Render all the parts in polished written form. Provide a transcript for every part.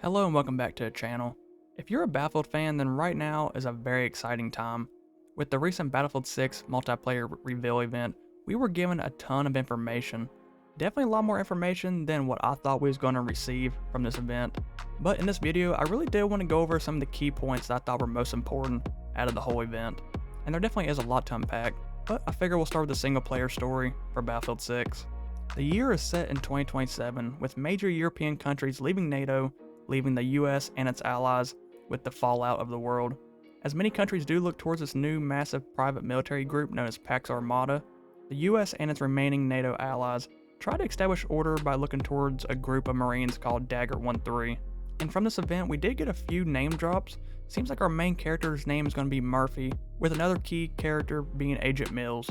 Hello and welcome back to the channel. If you're a Battlefield fan, then right now is a very exciting time. With the recent Battlefield 6 multiplayer reveal event, we were given a ton of information. Definitely a lot more information than what I thought we was going to receive from this event. But in this video, I really did want to go over some of the key points that I thought were most important out of the whole event. And there definitely is a lot to unpack, but I figure we'll start with the single player story for Battlefield 6. The year is set in 2027, with major European countries leaving NATO, leaving the US and its allies with the fallout of the world. As many countries do look towards this new massive private military group known as Pax Armada, the US and its remaining NATO allies try to establish order by looking towards a group of Marines called Dagger 13. And from this event, we did get a few name drops. Seems like our main character's name is going to be Murphy, with another key character being Agent Mills.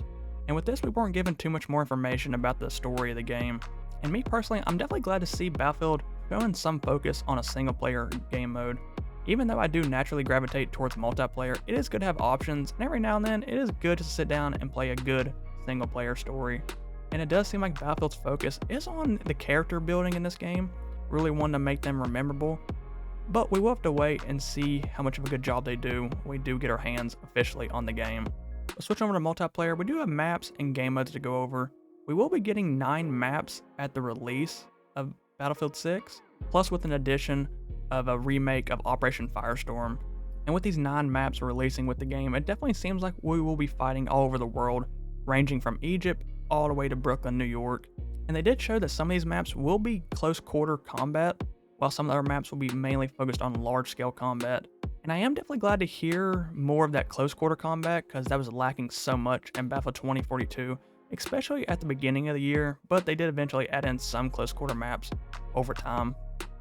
And with this, we weren't given too much more information about the story of the game. And me personally, I'm definitely glad to see Battlefield showing some focus on a single player game mode. Even though I do naturally gravitate towards multiplayer, it is good to have options, and every now and then it is good to sit down and play a good single player story. And it does seem like Battlefield's focus is on the character building in this game, really wanting to make them memorable. But we will have to wait and see how much of a good job they do when we do get our hands officially on the game. But switching over to multiplayer, we do have maps and game modes to go over. We will be getting 9 maps at the release of Battlefield 6, plus with an addition of a remake of Operation Firestorm. And with these 9 maps releasing with the game, it definitely seems like we will be fighting all over the world, ranging from Egypt all the way to Brooklyn, New York. And they did show that some of these maps will be close quarter combat, while some of the other maps will be mainly focused on large scale combat. And I am definitely glad to hear more of that close quarter combat, because that was lacking so much in Battlefield 2042, especially at the beginning of the year, but they did eventually add in some close quarter maps over time.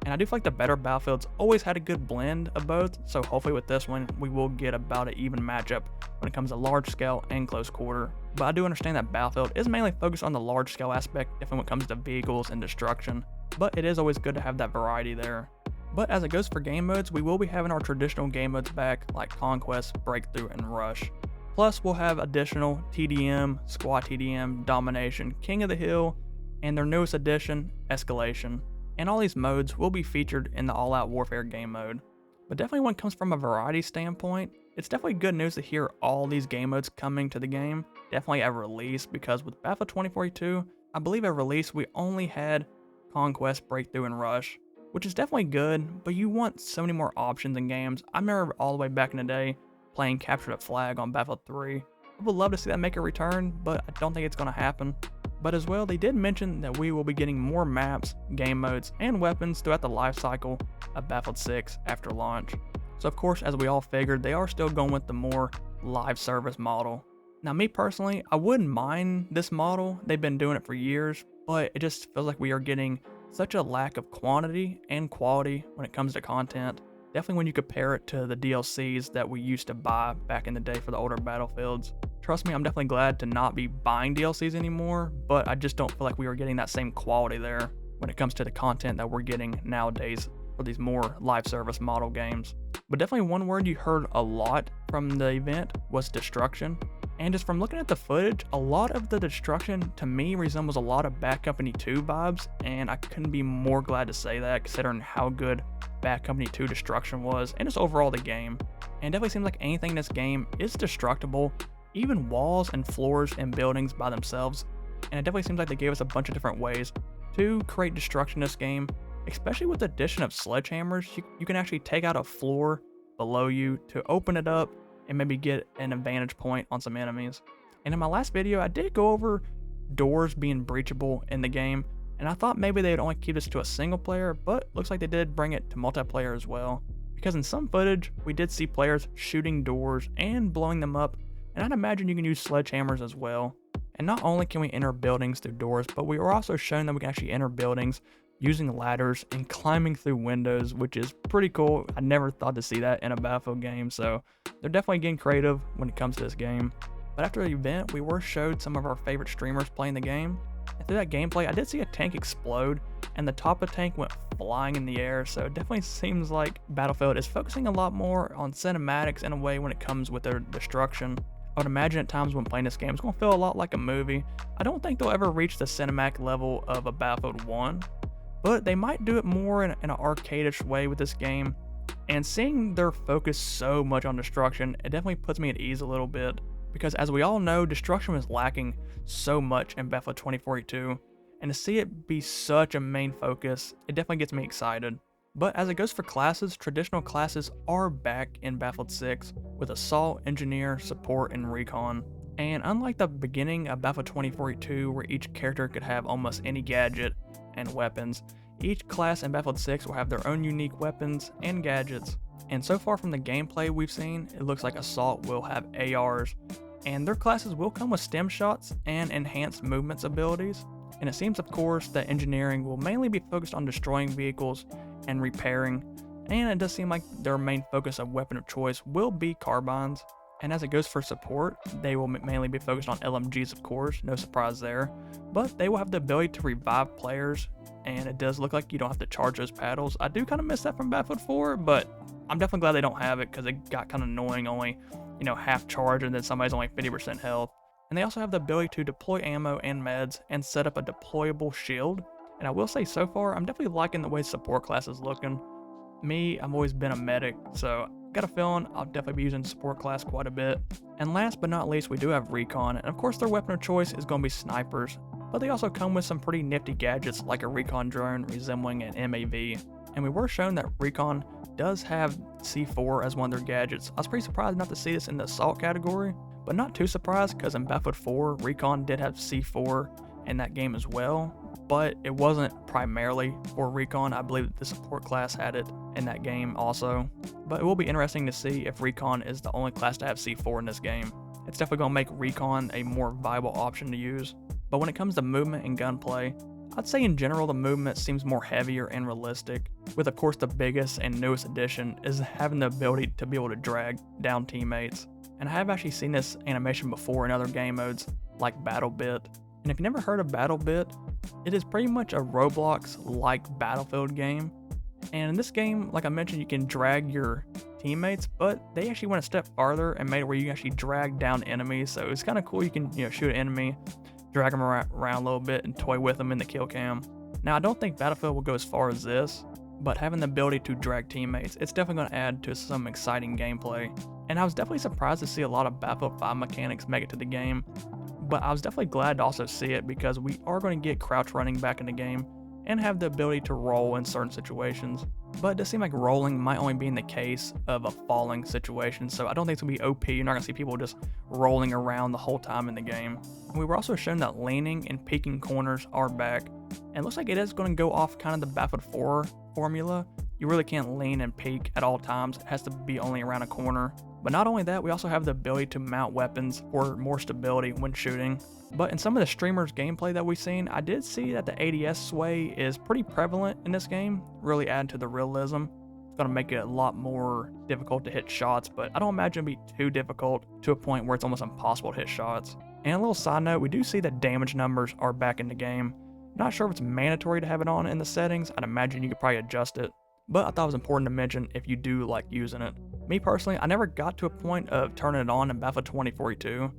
And I do feel like the better Battlefields always had a good blend of both, so hopefully with this one, we will get about an even matchup when it comes to large scale and close quarter. But I do understand that Battlefield is mainly focused on the large scale aspect, if when it comes to vehicles and destruction, but it is always good to have that variety there. But as it goes for game modes, we will be having our traditional game modes back, like Conquest, Breakthrough, and Rush. Plus, we'll have additional TDM, Squad TDM, Domination, King of the Hill, and their newest addition, Escalation. And all these modes will be featured in the All Out Warfare game mode. But definitely when it comes from a variety standpoint, it's definitely good news to hear all these game modes coming to the game, definitely at release, because with Battlefield 2042, I believe at release we only had Conquest, Breakthrough, and Rush, which is definitely good, but you want so many more options in games. I remember all the way back in the day playing Capture the Flag on Battlefield 3. I would love to see that make a return, but I don't think it's going to happen. But as well, they did mention that we will be getting more maps, game modes, and weapons throughout the life cycle of Battlefield 6 after launch. So of course, as we all figured, they are still going with the more live service model. Now me personally, I wouldn't mind this model. They've been doing it for years, but it just feels like we are getting such a lack of quantity and quality when it comes to content. Definitely when you compare it to the DLCs that we used to buy back in the day for the older Battlefields. Trust me, I'm definitely glad to not be buying DLCs anymore, but I just don't feel like we are getting that same quality there when it comes to the content that we're getting nowadays for these more live service model games. But definitely one word you heard a lot from the event was destruction. And just from looking at the footage, a lot of the destruction to me resembles a lot of Bad Company 2 vibes, and I couldn't be more glad to say that considering how good Bad Company 2 destruction was, and just overall the game. And it definitely seems like anything in this game is destructible, even walls and floors and buildings by themselves. And it definitely seems like they gave us a bunch of different ways to create destruction in this game, especially with the addition of sledgehammers. You can actually take out a floor below you to open it up and maybe get an advantage point on some enemies. And in my last video, I did go over doors being breachable in the game, and I thought maybe they'd only keep this to a single player, but looks like they did bring it to multiplayer as well. Because in some footage, we did see players shooting doors and blowing them up, and I'd imagine you can use sledgehammers as well. And not only can we enter buildings through doors, but we were also shown that we can actually enter buildings using ladders and climbing through windows, which is pretty cool. I never thought to see that in a Battlefield game, so they're definitely getting creative when it comes to this game. But after the event, we were showed some of our favorite streamers playing the game, and through that gameplay, I did see a tank explode, and the top of the tank went flying in the air, so it definitely seems like Battlefield is focusing a lot more on cinematics in a way when it comes with their destruction. I would imagine at times when playing this game, it's going to feel a lot like a movie. I don't think they'll ever reach the cinematic level of a Battlefield 1, but they might do it more in an arcade-ish way with this game. And seeing their focus so much on destruction, it definitely puts me at ease a little bit, because as we all know, destruction was lacking so much in Battlefield 2042, and to see it be such a main focus, it definitely gets me excited. But as it goes for classes, traditional classes are back in Battlefield 6 with Assault, Engineer, Support, and Recon. And unlike the beginning of Battlefield 2042 where each character could have almost any gadget and weapons, each class in Battlefield 6 will have their own unique weapons and gadgets. And so far from the gameplay we've seen, it looks like Assault will have ARs, and their classes will come with stem shots and enhanced movements abilities. And it seems, of course, that Engineering will mainly be focused on destroying vehicles and repairing, and it does seem like their main focus of weapon of choice will be carbines. And as it goes for Support, they will mainly be focused on LMGs, of course, no surprise there, but they will have the ability to revive players, and it does look like you don't have to charge those paddles. I do kind of miss that from Battlefield 4, but I'm definitely glad they don't have it, because it got kind of annoying, only, half charge and then somebody's only 50% health. And they also have the ability to deploy ammo and meds and set up a deployable shield. And I will say, so far, I'm definitely liking the way Support class is looking. Me, I've always been a medic, so got a feeling I'll definitely be using Support class quite a bit. And last but not least, we do have Recon, and of course their weapon of choice is going to be snipers, but they also come with some pretty nifty gadgets like a Recon drone resembling an MAV. And we were shown that Recon does have C4 as one of their gadgets. I was pretty surprised not to see this in the Assault category, but not too surprised, because in Battlefield 4, Recon did have C4 in that game as well, but it wasn't primarily for Recon. I believe that the Support class had it in that game also. But it will be interesting to see if Recon is the only class to have C4 in this game. It's definitely going to make Recon a more viable option to use. But when it comes to movement and gunplay, I'd say in general the movement seems more heavier and realistic, with of course the biggest and newest addition is having the ability to be able to drag down teammates. And I have actually seen this animation before in other game modes like BattleBit. And if you've never heard of BattleBit, it is pretty much a Roblox-like Battlefield game. And in this game, like I mentioned, you can drag your teammates, but they actually went a step farther and made it where you can actually drag down enemies. So it's kind of cool. You can shoot an enemy, drag them around a little bit, and toy with them in the kill cam. Now, I don't think Battlefield will go as far as this, but having the ability to drag teammates, it's definitely going to add to some exciting gameplay. And I was definitely surprised to see a lot of Battlefield 5 mechanics make it to the game, but I was definitely glad to also see it, because we are going to get crouch running back in the game and have the ability to roll in certain situations. But it does seem like rolling might only be in the case of a falling situation, so I don't think it's going to be OP. You're not going to see people just rolling around the whole time in the game. And we were also shown that leaning and peeking corners are back, and it looks like it is going to go off kind of the Battlefield 4 formula. You really can't lean and peek at all times. It has to be only around a corner. But not only that, we also have the ability to mount weapons for more stability when shooting. But in some of the streamers' gameplay that we've seen, I did see that the ADS sway is pretty prevalent in this game, really adding to the realism. It's going to make it a lot more difficult to hit shots, but I don't imagine it'll be too difficult to a point where it's almost impossible to hit shots. And a little side note, we do see that damage numbers are back in the game. Not sure if it's mandatory to have it on in the settings. I'd imagine you could probably adjust it, but I thought it was important to mention if you do like using it. Me personally, I never got to a point of turning it on in Battlefield 2042.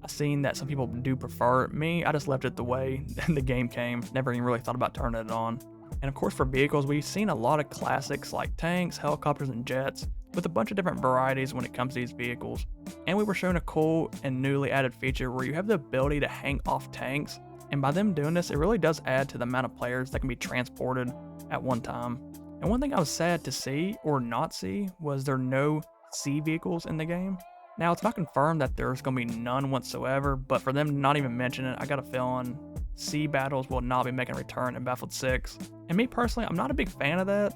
I've seen that some people do prefer it. Me, I just left it the way the game came. Never even really thought about turning it on. And of course for vehicles, we've seen a lot of classics like tanks, helicopters, and jets, with a bunch of different varieties when it comes to these vehicles. And we were shown a cool and newly added feature where you have the ability to hang off tanks. And by them doing this, it really does add to the amount of players that can be transported at one time. And one thing I was sad to see, or not see, was there are no sea vehicles in the game. Now, it's not confirmed that there's going to be none whatsoever, but for them to not even mention it, I got a feeling sea battles will not be making a return in Battlefield 6. And me personally, I'm not a big fan of that.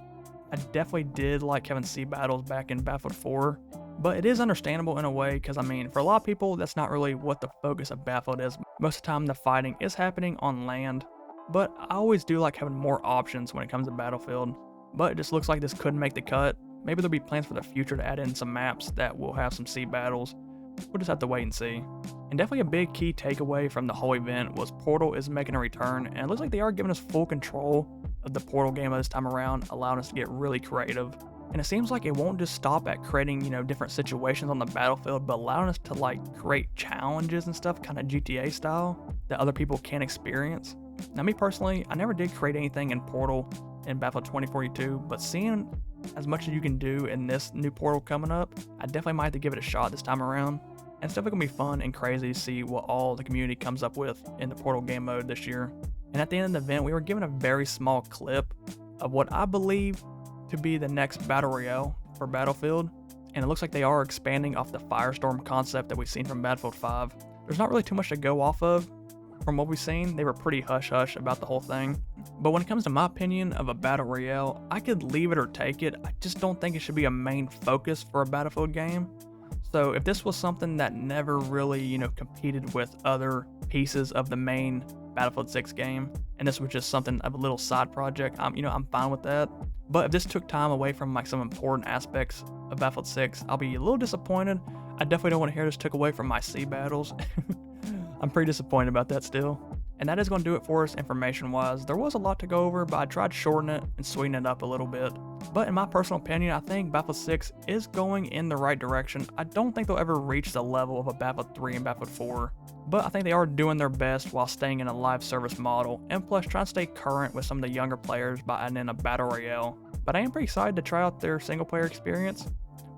I definitely did like having sea battles back in Battlefield 4, but it is understandable in a way, because I mean, for a lot of people, that's not really what the focus of Battlefield is. Most of the time, the fighting is happening on land, but I always do like having more options when it comes to Battlefield. But it just looks like this couldn't make the cut. Maybe there'll be plans for the future to add in some maps that will have some sea battles. We'll just have to wait and see. And definitely a big key takeaway from the whole event was Portal is making a return, and it looks like they are giving us full control of the Portal game this time around, allowing us to get really creative. And it seems like it won't just stop at creating, different situations on the battlefield, but allowing us to like create challenges and stuff, kind of GTA style, that other people can't experience. Now me personally, I never did create anything in Portal in Battlefield 2042, but seeing as much as you can do in this new Portal coming up, I definitely might have to give it a shot this time around. And it's definitely gonna be fun and crazy to see what all the community comes up with in the Portal game mode this year. And at the end of the event, we were given a very small clip of what I believe to be the next Battle Royale for Battlefield, and it looks like they are expanding off the Firestorm concept that we've seen from Battlefield 5. There's not really too much to go off of. From what we've seen, they were pretty hush-hush about the whole thing. But when it comes to my opinion of a Battle Royale, I could leave it or take it. I just don't think it should be a main focus for a Battlefield game. So if this was something that never really, competed with other pieces of the main Battlefield 6 game, and this was just something of a little side project, I'm fine with that. But if this took time away from like some important aspects of Battlefield 6, I'll be a little disappointed. I definitely don't want to hear this took away from my sea battles. I'm pretty disappointed about that still. And that is going to do it for us information-wise. There was a lot to go over, but I tried to shorten it and sweeten it up a little bit. But in my personal opinion, I think Battlefield 6 is going in the right direction. I don't think they'll ever reach the level of a Battlefield 3 and Battlefield 4. But I think they are doing their best while staying in a live service model, and plus trying to stay current with some of the younger players by adding in a Battle Royale. But I am pretty excited to try out their single-player experience.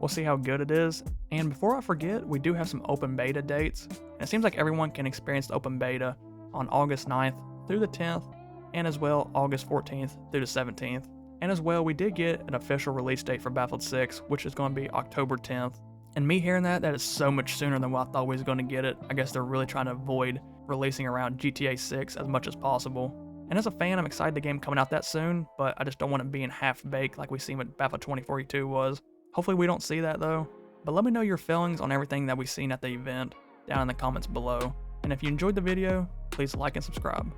We'll see how good it is. And before I forget, we do have some open beta dates. And it seems like everyone can experience the open beta on August 9th through the 10th, and as well August 14th through the 17th. And as well, we did get an official release date for Battlefield 6, which is going to be October 10th. And me hearing that is so much sooner than what I thought we was going to get it. I guess they're really trying to avoid releasing around GTA 6 as much as possible. And as a fan, I'm excited the game coming out that soon, but I just don't want it being half-baked like we seen what Battlefield 2042 was. Hopefully we don't see that though. But let me know your feelings on everything that we've seen at the event down in the comments below. And if you enjoyed the video, please like and subscribe.